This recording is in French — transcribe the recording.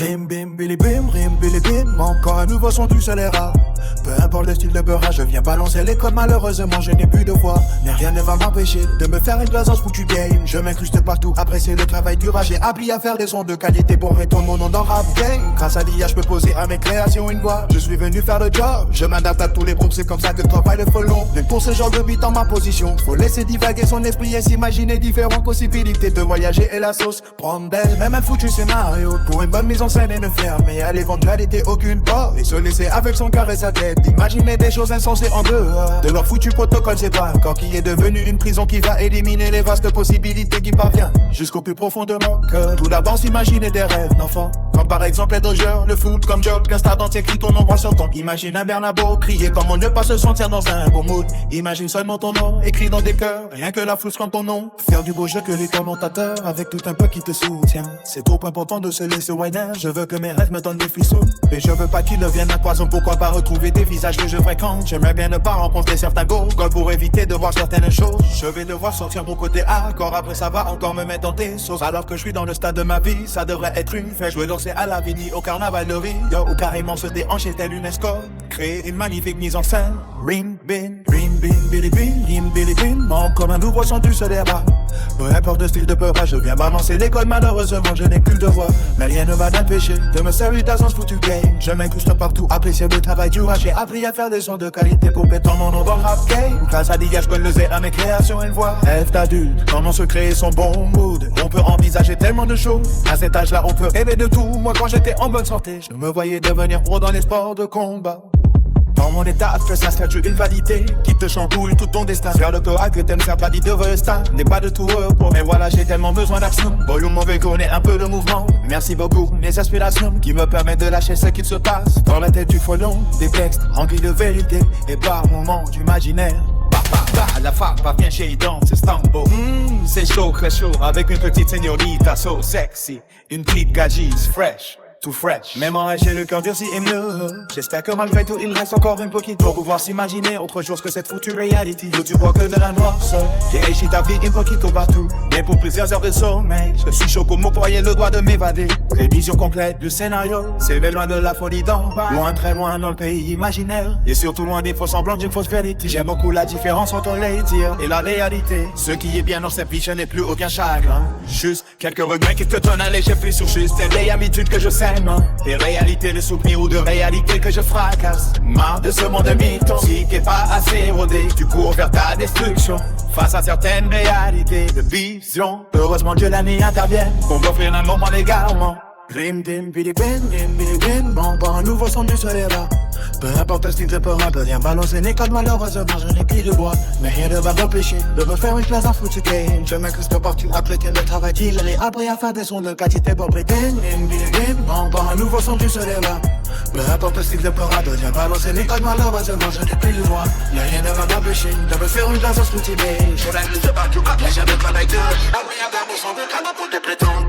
Rim bim bili bim, encore un nouveau son du scélérat. Peu importe le style de beurrage, je viens balancer les codes, malheureusement je n'ai plus de voix. Mais rien ne va m'empêcher de me faire une place dans ce foutu game. Je m'incruste partout, apprécier le travail dur. J'ai appris à faire des sons de qualité pour retourner mon nom dans rap game. Grâce à l'IA, je peux poser à mes créations une voix. Je suis venu faire le job, je m'adapte à tous les groupes, c'est comme ça que le travail le faut long. Mais pour ce genre de beat en ma position, faut laisser divaguer son esprit et s'imaginer différentes possibilités de voyager et la sauce prendre d'elle. Même un foutu scénario pour une bonne mise en scène et ne fermer à l'éventualité aucune part. Et se laisser avec son cœur et sa tête, imaginer des choses insensées en dehors de leur foutu protocole, c'est pas un corps qui est devenu une prison qui va éliminer les vastes possibilités qui parviennent jusqu'au plus profond de mon cœur. Tout d'abord s'imaginer des rêves d'enfants, comme par exemple les Dodgers, le foot comme job, qu'un star dans écrit ton nom droit sur ton. Imagine un Bernabo crier comment ne pas se sentir dans un bon mood. Imagine seulement ton nom écrit dans des cœurs, rien que la flousse comme ton nom. Faire du beau jeu que les commentateurs avec tout un peu qui te soutient. C'est trop important de se laisser wider. Je veux que mes rêves me donnent des frissons, mais je veux pas qu'ils deviennent un poison. Pourquoi pas retrouver des visages que je fréquente. J'aimerais bien ne pas rencontrer certains goals pour éviter de voir certaines choses. Je vais devoir sortir mon côté hardcore, après ça va encore me mettre dans tes sauces. Alors que je suis dans le stade de ma vie, ça devrait être une fête. Je veux danser à la Vini, au carnaval de Rio, ou carrément se déhancher tel une escorte. Créer une magnifique mise en scène. Rim bin, billy bin, mon comme un nouveau son du scélérat. Peu importe le style de peurage, je viens balancer l'école, malheureusement je n'ai plus de voix. Mais rien ne va m'empêcher de me servir dans ce foutu game. Je m'incruste partout, apprécier le travail dur. J'ai appris à faire des sons de qualité pour mettre mon nom dans le rap game. Grâce à l'IA, je peux lever à mes créations une voix. Rêve d'adulte, comment se créer son bon mood. On peut envisager tellement de choses. À cet âge-là, on peut rêver de tout. Moi, quand j'étais en bonne santé, je me voyais devenir pro dans les sports de combat. Dans mon état, stress, un statut, une validité qui te chamboule tout ton destin. Faire le corps que t'aimes faire pas dit de star. N'est pas de tout pour mais voilà, j'ai tellement besoin d'action. Bon, mauvais connaît un peu de mouvement. Merci beaucoup, mes aspirations qui me permettent de lâcher ce qu'il se passe. Dans la tête du frelon, des textes remplis de vérité et par moments d'imaginaire. La femme parvient chez dans c'est Stambo. C'est chaud, très chaud, avec une petite señorita so sexy. Une petite gagise fresh. Tout fresh, même en j'ai le cœur durci et mieux. J'espère que malgré tout il reste encore une petite pour pouvoir s'imaginer autre chose que cette foutue reality. Où tu vois que de la noirceur. J'ai réussi ta vie un poquito partout, mais pour plusieurs heures de sommeil. Je suis chaud comme m'employer le droit de m'évader. Révision complète du scénario, c'est loin de la folie d'en bas. Loin, très loin dans le pays imaginaire. Et surtout loin des faux semblants d'une fausse vérité. J'aime beaucoup la différence entre les dires et la réalité. Ce qui est bien dans cette vie, je n'ai plus aucun chagrin. Juste quelques regrets qui te donnent à léger plus sur juste les habitudes que je sais. Des réalités de souvenirs ou de réalités que je fracasse. Marre de ce monde de mythos, si t'es pas assez rodé, tu cours vers ta destruction. Face à certaines réalités de vision, heureusement Dieu l'année intervient pour m'offrir un moment légalement. Rim dim bili bin, bon, un nouveau son du scélérat. Peu importe le style de peur, on peut rien balancer les codes, malheureusement je n'ai plus de bois. Mais rien ne va m'empêcher de me faire une place en foutu game. Je m'incruste partout, après que le travail qu'il est appris à faire des sons de qualité pour prétendre. Bon, un nouveau son du scélérat. Peu importe le style de peur, on peut rien balancer les codes, malheureusement je n'ai plus de bois. Mais rien ne va m'empêcher de me faire une place en foutu game. Je m'incruste partout, après jamais de travail de appris à faire des sons de qualité pour te prétendre.